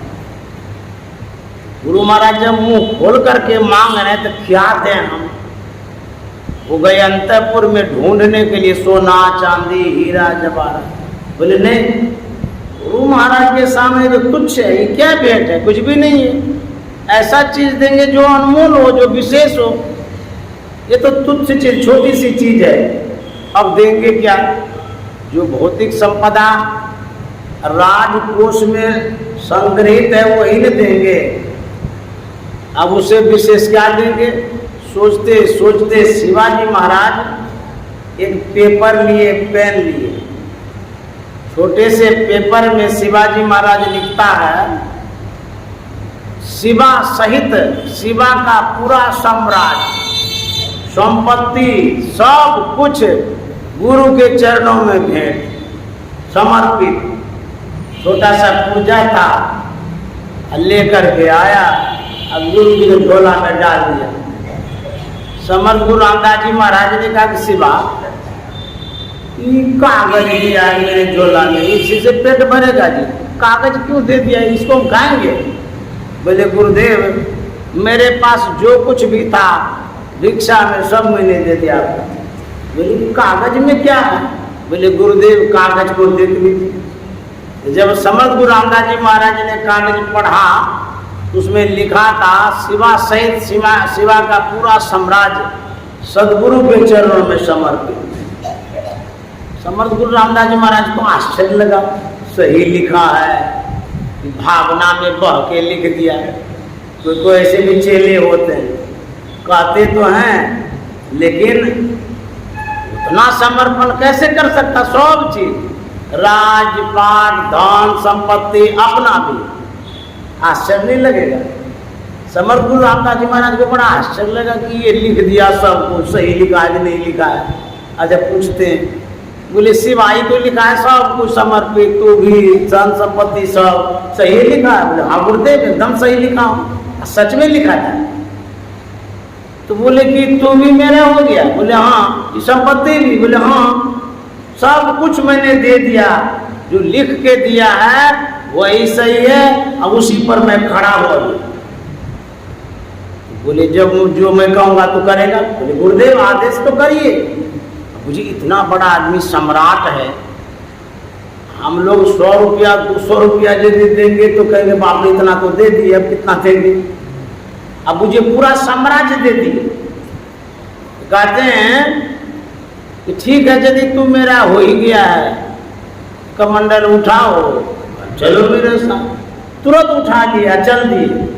Speaker 1: गुरु महाराज जब मुंह खोल करके मांग रहे हैं तो क्या दें हम। वो गए अंतपुर में ढूंढने के लिए सोना चांदी हीरा जवाहरात। बोले नहीं, गुरु महाराज के सामने तो तुच्छ है, ये क्या भेंट है, कुछ भी नहीं है। ऐसा चीज देंगे जो अनमोल हो, जो विशेष हो। ये तो तुच्छ चीज, छोटी सी चीज है। अब देंगे क्या? जो भौतिक संपदा राजकोष में संग्रहित है वही न देंगे। अब उसे विशेष क्या देंगे? सोचते सोचते शिवाजी महाराज एक पेपर लिए, पेन लिए, छोटे से पेपर में शिवाजी महाराज लिखता है, शिवा सहित, शिवा का पूरा साम्राज्य, संपत्ति, सब कुछ गुरु के चरणों में भेंट, समर्पित। छोटा सा पूजा था, लेकर के आया, अब गुरु जी ने झोला में डाल दिया। समर्थ गुरु रामदास जी महाराज ने कहा कि शिवा, कागज दिया है मेरे झोला में, इसी से पेट भरेगा जी, कागज क्यों दे दिया, इसको हम खाएंगे। बोले गुरुदेव, मेरे पास जो कुछ भी था भिक्षा में सब मैंने दे दिया आपको। बोले कागज में क्या है? बोले गुरुदेव, कागज को देख लीजिए। जब समर्थ गुरु रामदास जी महाराज ने कागज पढ़ा, उसमें लिखा था, शिवा सहित शिवा का पूरा साम्राज्य सदगुरु के चरणों में समर्पित। समर्थ गुरु रामदास जी महाराज को आश्चर्य लगा, सही लिखा है, भावना में बह के लिख दिया। कोई ऐसे भी चेले होते हैं, कहते तो हैं, लेकिन उतना समर्पण कैसे कर सकता? सब चीज, राजपाट, धन संपत्ति, अपना भी। आश्चर्य नहीं लगेगा? समर्थ गुरु रामदास जी महाराज को बड़ा आश्चर्य लगा कि ये लिख दिया सब कुछ, सही लिखा है कि नहीं लिखा है। अच्छा पूछते हैं, बोले शिवाई को लिखा है सब कुछ समर्पित, तू भी, धन संपत्ति सब सही लिखा है? बोले हाँ गुरुदेव, एकदम सही लिखा हूँ, सच में लिखा था। तो बोले कि तू भी मेरा हो गया? बोले हाँ। संपत्ति भी? बोले हाँ, सब कुछ मैंने दे दिया, जो लिख के दिया है वही सही है, अब उसी पर मैं खड़ा हो। बोले जब जो मैं कहूँगा तो करेगा? बोले गुरुदेव आदेश तो करिए। मुझे इतना बड़ा आदमी सम्राट है, हम लोग 100 रुपया 200 रुपया यदि देंगे तो कहेंगे बाप रे इतना तो दे दिए, अब कितना देंगे? अब मुझे पूरा साम्राज्य दे दिए। कहते हैं कि ठीक है, यदि तू मेरा हो ही गया है, कमंडल उठाओ, चलो मेरे साथ। तुरंत उठा लिया, चल दिए।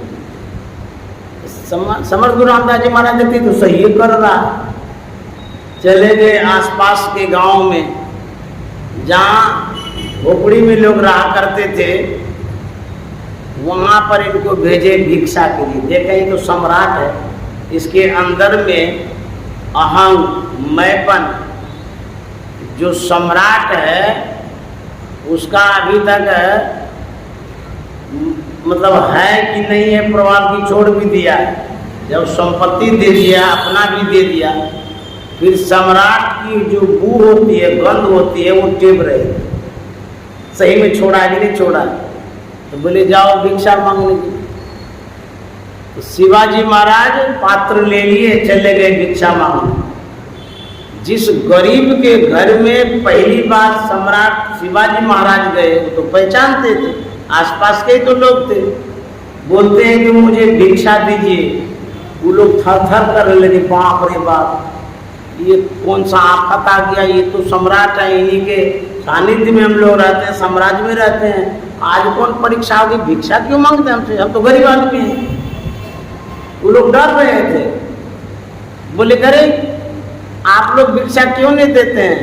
Speaker 1: समर्थ गुरु रामदास जी महाराज देखते तो सही कर रहा। चले गए आसपास के गांव में, जहाँ झोपड़ी में लोग रहा करते थे, वहाँ पर इनको भेजे भिक्षा के लिए। देखें ये तो सम्राट है, इसके अंदर में अहंग, मैपन, जो सम्राट है उसका अभी तक मतलब है कि नहीं है प्रभाव की छोड़ भी दिया। जब संपत्ति दे दिया, अपना भी दे दिया, फिर सम्राट की जो बू होती है, गंध होती है, वो टेप रहे। सही में छोड़ा कि नहीं छोड़ा? तो बोले जाओ भिक्षा मांगने की। तो शिवाजी महाराज पात्र ले लिए, चले गए भिक्षा मांगने। जिस गरीब के घर में पहली बार सम्राट शिवाजी महाराज गए, वो तो पहचानते थे, आसपास के तो लोग थे। बोलते हैं कि मुझे भिक्षा दीजिए। वो लोग थर थर कर लगे, बाप रे बाप, ये कौन सा आफत आ गया, ये तो सम्राट है, इन्हीं के सानिध्य में हम लोग रहते हैं, साम्राज्य में रहते हैं, आज कौन परीक्षा होगी, भिक्षा क्यों मांगते हैं हमसे, हम तो गरीब आदमी हैं। वो लोग डर रहे थे। बोले करे आप लोग भिक्षा क्यों नहीं देते हैं?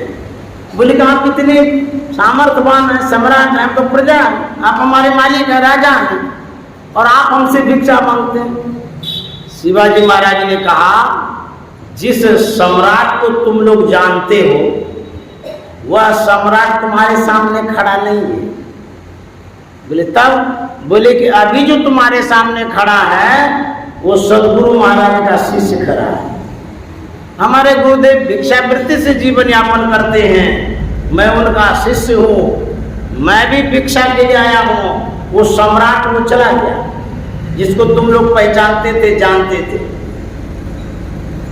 Speaker 1: बोले कि आप इतने सामर्थ्यवान हैं, सम्राट हैं, हम तो प्रजा हैं, आप हमारे मालिक हैं, राजा हैं, और आप हमसे भिक्षा मांगते हैं। शिवाजी महाराज ने कहा, जिस सम्राट को तुम लोग जानते हो वह सम्राट तुम्हारे सामने खड़ा नहीं है। बोले तब? बोले कि अभी जो तुम्हारे सामने खड़ा है वो सदगुरु महाराज का शिष्य खड़ा है। हमारे गुरुदेव भिक्षावृत्ति से जीवन यापन करते हैं, मैं उनका शिष्य हूँ, मैं भी भिक्षा के लिए आया हूँ। वो सम्राट वो चला गया जिसको तुम लोग पहचानते थे, जानते थे।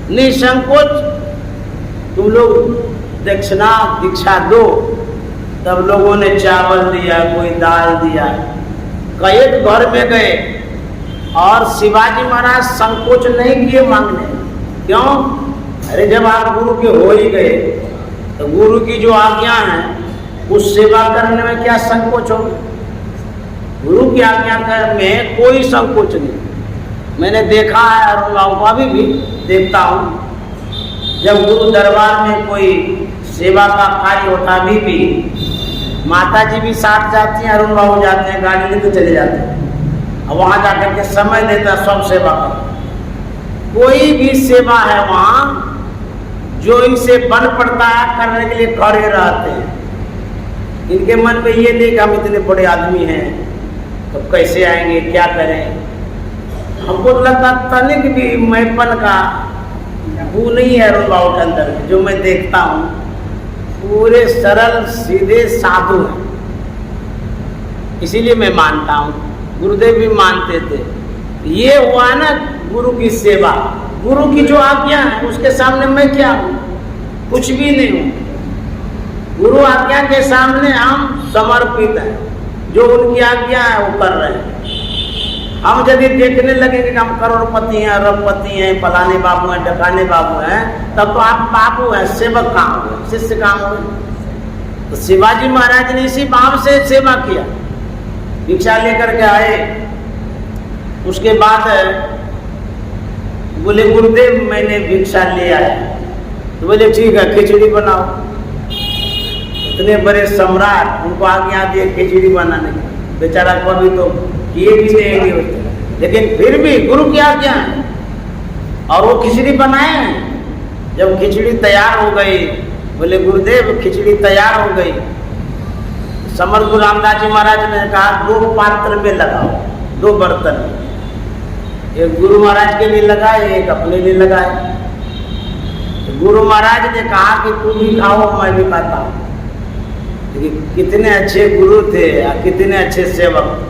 Speaker 1: निसंकोच तुम लोग दीक्षा दो। तब लोगों ने चावल दिया, कोई दाल दिया। कई घर में गए और शिवाजी महाराज संकोच नहीं किए मांगने। क्यों? अरे जब आप गुरु के हो ही गए तो गुरु की जो आज्ञा है उस सेवा करने में क्या संकोच होगा? गुरु की आज्ञा में कोई संकोच नहीं। मैंने देखा है और मैं अभी भी देखता हूँ, जब गुरु दरबार में कोई सेवा का कार्य होता भी माता जी भी साथ जाती हैं, अरुण बाबू जाते हैं, गाड़ी लेकर चले जाते हैं और वहाँ जाकर के समय देता सब सेवा कर। कोई भी सेवा है वहाँ जो इनसे बन पड़ता है करने के लिए खड़े रहते हैं। इनके मन में ये नहीं कि हम इतने बड़े आदमी हैं तो कैसे आएंगे, क्या करें। हमको तो लगता तनिक भी मैंपन का वो नहीं है अरुण बाबू के अंदर, जो मैं देखता हूँ। पूरे सरल सीधे साधु हैं। इसीलिए मैं मानता हूँ, गुरुदेव भी मानते थे। ये हुआ ना गुरु की सेवा, गुरु की जो आज्ञा है उसके सामने मैं क्या हूँ? कुछ भी नहीं हूँ। गुरु आज्ञा के सामने हम समर्पित हैं, जो उनकी आज्ञा है वो कर रहे हैं। हम यदि देखने लगेंगे कि हम करोड़पति हैं, अरबपति हैं, फलाने बाबू हैं, ढकाने बाबू हैं, तब तो आप बाबू हैं, सेवक कहाँ हुए, शिष्य कहाँ हुए? तो शिवाजी महाराज ने इसी भाव से सेवा किया। भिक्षा लेकर के आए, उसके बाद बोले गुरुदेव मैंने भिक्षा ले आया। तो बोले ठीक है खिचड़ी बनाओ। इतने बड़े सम्राट, उनको आज्ञा दिए खिचड़ी बनाने की, बेचारा कभी तो किए भी नहीं होते, लेकिन फिर भी गुरु की आज्ञा है और वो खिचड़ी बनाए। जब खिचड़ी तैयार हो गई, बोले गुरुदेव खिचड़ी तैयार हो गई। समर्थ गुरु रामदास जी महाराज ने कहा 2 पात्र में लगाओ, 2 बर्तन, एक गुरु महाराज के लिए लगाए, एक अपने लिए लगाए। तो गुरु महाराज ने कहा कि तू भी खाओ, मैं भी खाता हूँ। कितने अच्छे गुरु थे, कितने अच्छे सेवक।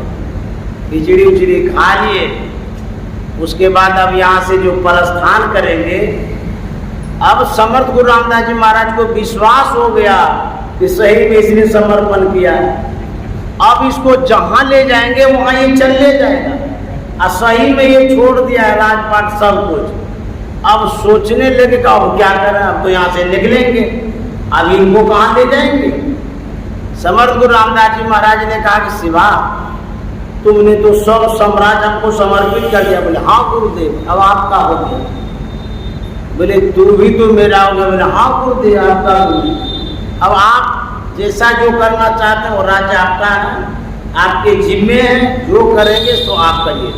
Speaker 1: खिचड़ी उचड़ी खा लिए। उसके बाद अब यहाँ से जो प्रस्थान करेंगे, अब समर्थ गुरु रामदास जी महाराज को विश्वास हो गया कि सही में इसने समर्पण किया। अब इसको जहाँ ले जाएंगे वहाँ ये चल ले जाएगा और सही में ये छोड़ दिया है राजपाट सब कुछ। अब सोचने लगे कि अब क्या करें, अब तो यहाँ से निकलेंगे, अब इनको कहाँ ले जाएंगे। समर्थ गुरु रामदास जी महाराज ने कहा कि शिवा तुमने तो सब साम्राज्य हमको समर्पित कर दिया। बोले हाँ गुरुदेव, अब आपका हो गया। बोले तू भी तो मेरा हो गया। बोले हाँ गुरुदेव आपका हो गया। अब आप जैसा जो करना चाहते हैं वो राज्य आपका है, आपके जिम्मे है, जो करेंगे तो आप करिए।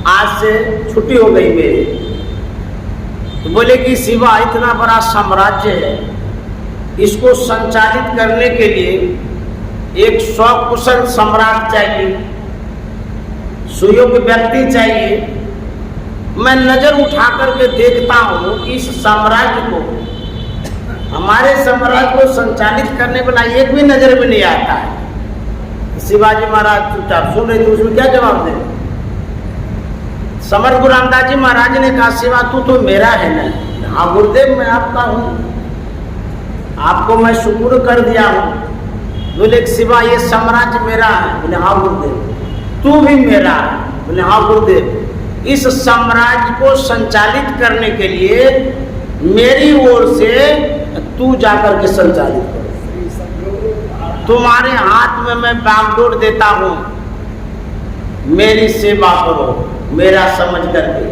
Speaker 1: आज से छुट्टी हो गई मेरी। तो बोले कि शिवा इतना बड़ा साम्राज्य है, इसको संचालित करने के लिए एक स्वकुशल सम्राट चाहिए, सुयोग्य व्यक्ति चाहिए। मैं नजर उठा करके देखता हूँ कि इस साम्राज्य को, हमारे साम्राज्य को संचालित करने वाला एक भी नजर में नहीं आता है। शिवाजी महाराज चुपचाप सुन रहे थे, उसमें क्या जवाब दे। समर्थ गुरु रामदास जी महाराज ने कहा शिवा तू तो मेरा है ना। हाँ गुरुदेव मैं आपका हूँ, आपको मैं सुपुर्द कर दिया हूँ। बोले शिवा ये साम्राज्य मेरा है। बोले हाँ गुरुदेव। तू भी मेरा है। बोले हाँ गुरुदेव। इस साम्राज्य को संचालित करने के लिए मेरी ओर से तू जाकर के संचालित कर, तुम्हारे हाथ में मैं बागडोर देता हूँ, मेरी सेवा करो मेरा समझ करके।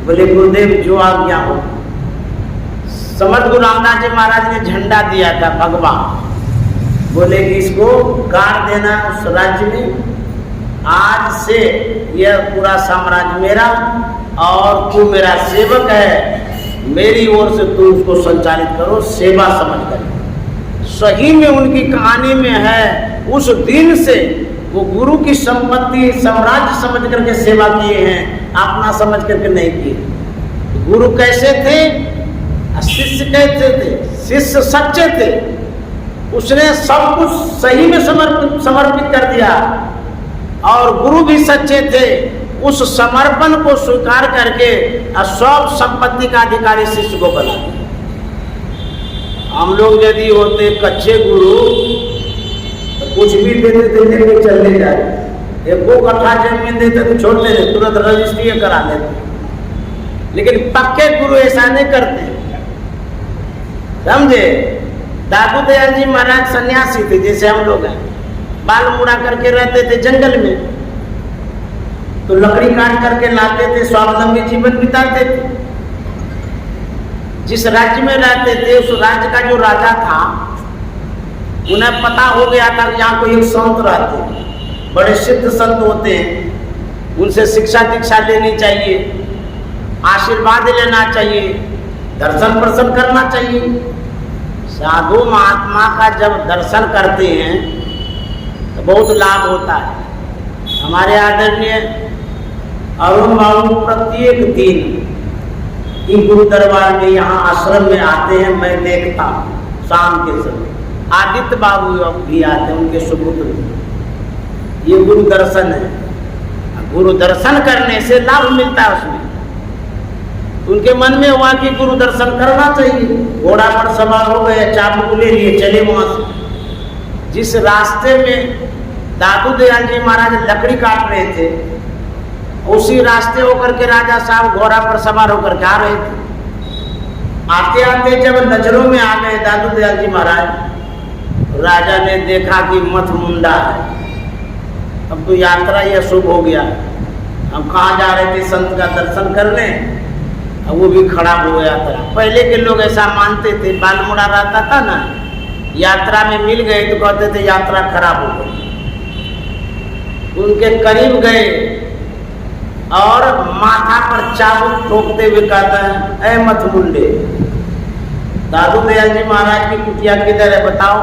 Speaker 1: बोले गुरुदेव जो आज्ञा हो। समर्थ गुरु रामदास जी महाराज ने झंडा दिया था भगवा, बोले कि इसको गाड़ देना उस राज्य में। आज से यह पूरा साम्राज्य मेरा और तू मेरा सेवक है, मेरी ओर से तू उसको संचालित करो सेवा समझ कर। सही में उनकी कहानी में है, उस दिन से वो गुरु की संपत्ति साम्राज्य समझ करके सेवा किए हैं, अपना समझ करके नहीं किए। गुरु कैसे थे, शिष्य कैसे थे, शिष्य सच्चे थे। उसने सब कुछ सही में समर्पित कर दिया और गुरु भी सच्चे थे। उस समर्पण को स्वीकार करके सब संपत्ति का अधिकारी शिष्य को बना दिया। हम लोग यदि होते कच्चे गुरु तो कुछ भी देते थे चलने जाए, एक को कट्ठा जमीन देते तो छोड़ते थे, तुरंत रजिस्ट्री करा लेते। लेकिन पक्के गुरु ऐसा नहीं करते, समझे। दादू दयाल जी महाराज सन्यासी थे जैसे हम लोग हैं, बाल मुड़ा करके रहते थे जंगल में, तो लकड़ी काट करके लाते थे, स्वावलंबी जीवन बिताते थे। जिस राज्य में रहते थे उस राज्य का जो राजा था उन्हें पता हो गया था कि यहाँ कोई एक संत रहते हैं, बड़े सिद्ध संत होते हैं, उनसे शिक्षा दीक्षा लेनी चाहिए, आशीर्वाद लेना चाहिए, दर्शन प्रसन्न करना चाहिए। साधु महात्मा का जब दर्शन करते हैं तो बहुत लाभ होता है। हमारे आदरणीय अरुण बाबू प्रत्येक दिन इन गुरु दरबार में यहाँ आश्रम में आते हैं, मैं देखता हूँ शाम के समय। आदित्य बाबू भी आते हैं, उनके सुपुत्र। ये गुरु दर्शन है। गुरु दर्शन करने से लाभ मिलता है उसमें। उनके मन में हुआ कि गुरु दर्शन करना चाहिए। घोड़ा पर सवार हो गए, चाबुक ले लिए, चले वहां से। जिस रास्ते में दादू दयाल जी महाराज लकड़ी काट रहे थे उसी रास्ते होकर के राजा साहब घोड़ा पर सवार होकर के आ रहे थे। आते आते जब नजरों में आ गए दादू दयाल जी महाराज, राजा ने देखा कि मथ मुंडा है, अब तो यात्रा ही अशुभ हो गया। हम कहाँ जा रहे थे संत का दर्शन करने, अब वो भी खराब हो गया था। पहले के लोग ऐसा मानते थे, बाल मुड़ा रहता था ना, यात्रा में मिल गए तो कहते थे यात्रा खराब हो गई। उनके करीब गए और माथा पर चाबुक ठोकते हुए कहता है, ऐ मथ मुंडे, दादू दयाल जी महाराज की कुटिया किधर है बताओ।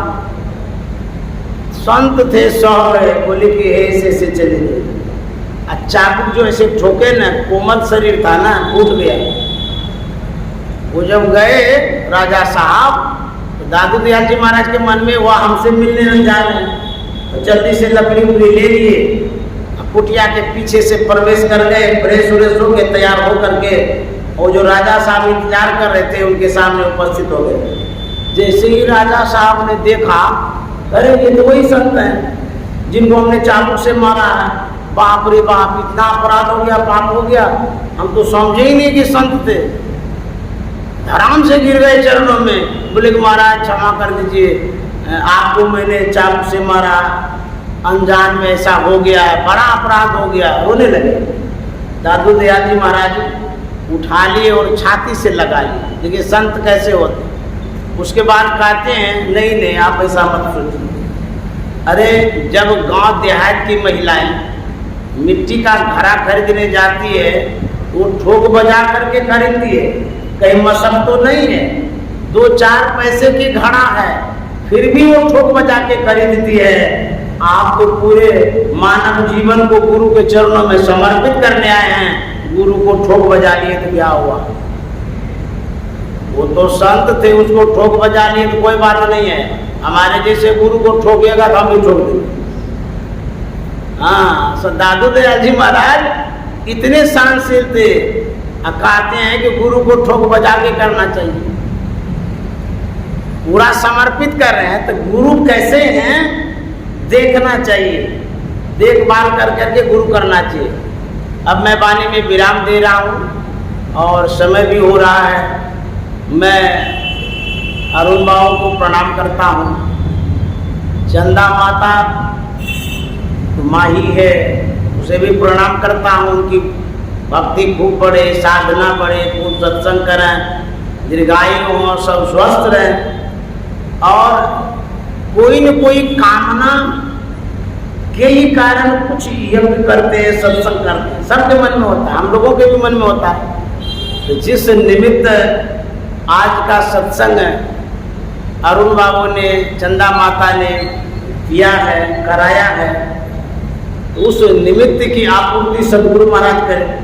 Speaker 1: संत थे, सौ गए, बोले कि ऐसे चले गए। चाबुक जो ऐसे ठोके ना, कोमल शरीर था ना, उठ गया। वो जब गए राजा साहब, तो दादू दयाल जी महाराज के मन में हुआ हमसे मिलने नहीं जा रहे हैं, तो जल्दी से लकड़ी उकड़ी ले लिए, कुटिया के पीछे से प्रवेश कर गए, फ्रेश व्रेश हो के तैयार हो करके, और जो राजा साहब इंतजार कर रहे थे उनके सामने उपस्थित हो गए। जैसे ही राजा साहब ने देखा, अरे ये तो वही संत हैं जिनको हमने चाबुक से मारा है। बाप रे बाप, इतना अपराध हो गया, पाप हो गया, हम तो समझे ही नहीं कि संत थे। धराम से गिर गए चरणों में, बोले कि महाराज क्षमा कर दीजिए, आपको मैंने चाबुक से मारा, अनजान में ऐसा हो गया है, बड़ा अपराध हो गया। रोने लगे। दादू दयाल जी महाराज उठा लिए और छाती से लगा लिए। देखिए संत कैसे होते। उसके बाद कहते हैं, नहीं नहीं आप ऐसा मत सोचिए। अरे जब गांव देहात की महिलाएं मिट्टी का घड़ा खरीदने जाती है तो वो ठोक बजा करके खरीदती है, कहीं मसक तो नहीं है, 2-4 पैसे की घड़ा है, फिर भी वो ठोक बजा के खरीदती है। आप तो पूरे मानव जीवन को गुरु के चरणों में समर्पित करने आए हैं, गुरु को ठोक बजा लिए तो क्या हुआ। वो तो संत थे, उसको ठोक बजा लिए तो कोई बात नहीं है। हमारे जैसे गुरु को ठोकेगा तो हम भी ठोक देंगे। हाँ, सो दादू दयाल जी महाराज इतने सहनशील थे, कहते हैं कि गुरु को ठोक बजा के करना चाहिए। पूरा समर्पित कर रहे हैं तो गुरु कैसे हैं देखना चाहिए, देखभाल कर करके गुरु करना चाहिए। अब मैं वाणी में विराम दे रहा हूँ और समय भी हो रहा है। मैं अरुण बाबू को प्रणाम करता हूँ। चंदा माता तो माँ ही है, उसे भी प्रणाम करता हूँ। उनकी भक्ति खूब बढ़े, साधना बढ़े, खूब सत्संग करें, दीर्घायु हों, सब स्वस्थ रहें और कोई न कोई कामना के ही कारण कुछ यज्ञ करते हैं, सत्संग करते हैं। सबके मन में होता है, हम लोगों के भी मन में होता है। तो जिस निमित्त आज का सत्संग अरुण बाबू ने, चंदा माता ने किया है, कराया है, उस निमित्त की आपूर्ति सदगुरु महाराज करें।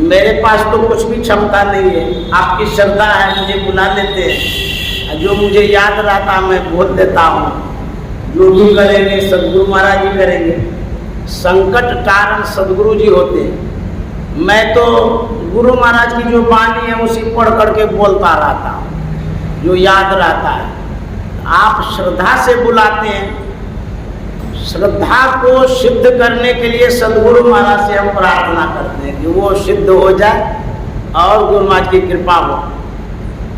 Speaker 1: मेरे पास तो कुछ भी क्षमता नहीं है, आपकी श्रद्धा है, मुझे बुला लेते हैं, जो मुझे याद रहता मैं बोल देता हूँ। जो भी करेंगे सदगुरु महाराज जी करेंगे। संकट कारण सदगुरु जी होते हैं। मैं तो गुरु महाराज की जो वाणी है उसी पढ़ करके बोलता रहता हूँ, जो याद रहता है। आप श्रद्धा से बुलाते हैं, श्रद्धा को सिद्ध करने के लिए सदगुरु महाराज से हम प्रार्थना करते हैं कि वो सिद्ध हो जाए और गुरु महाराज की कृपा हो।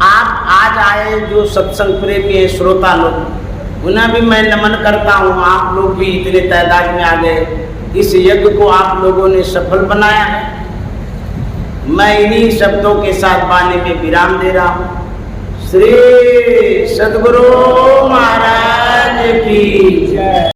Speaker 1: आप आज आए जो सत्संग प्रेमी है, श्रोता लोग, उन्हें भी मैं नमन करता हूँ। आप लोग भी इतने तादाद में आ गए, इस यज्ञ को आप लोगों ने सफल बनाया है। मैं इन्हीं शब्दों के साथ वाणी में विराम दे रहा हूँ। श्री सद्गुरु महाराज की जय।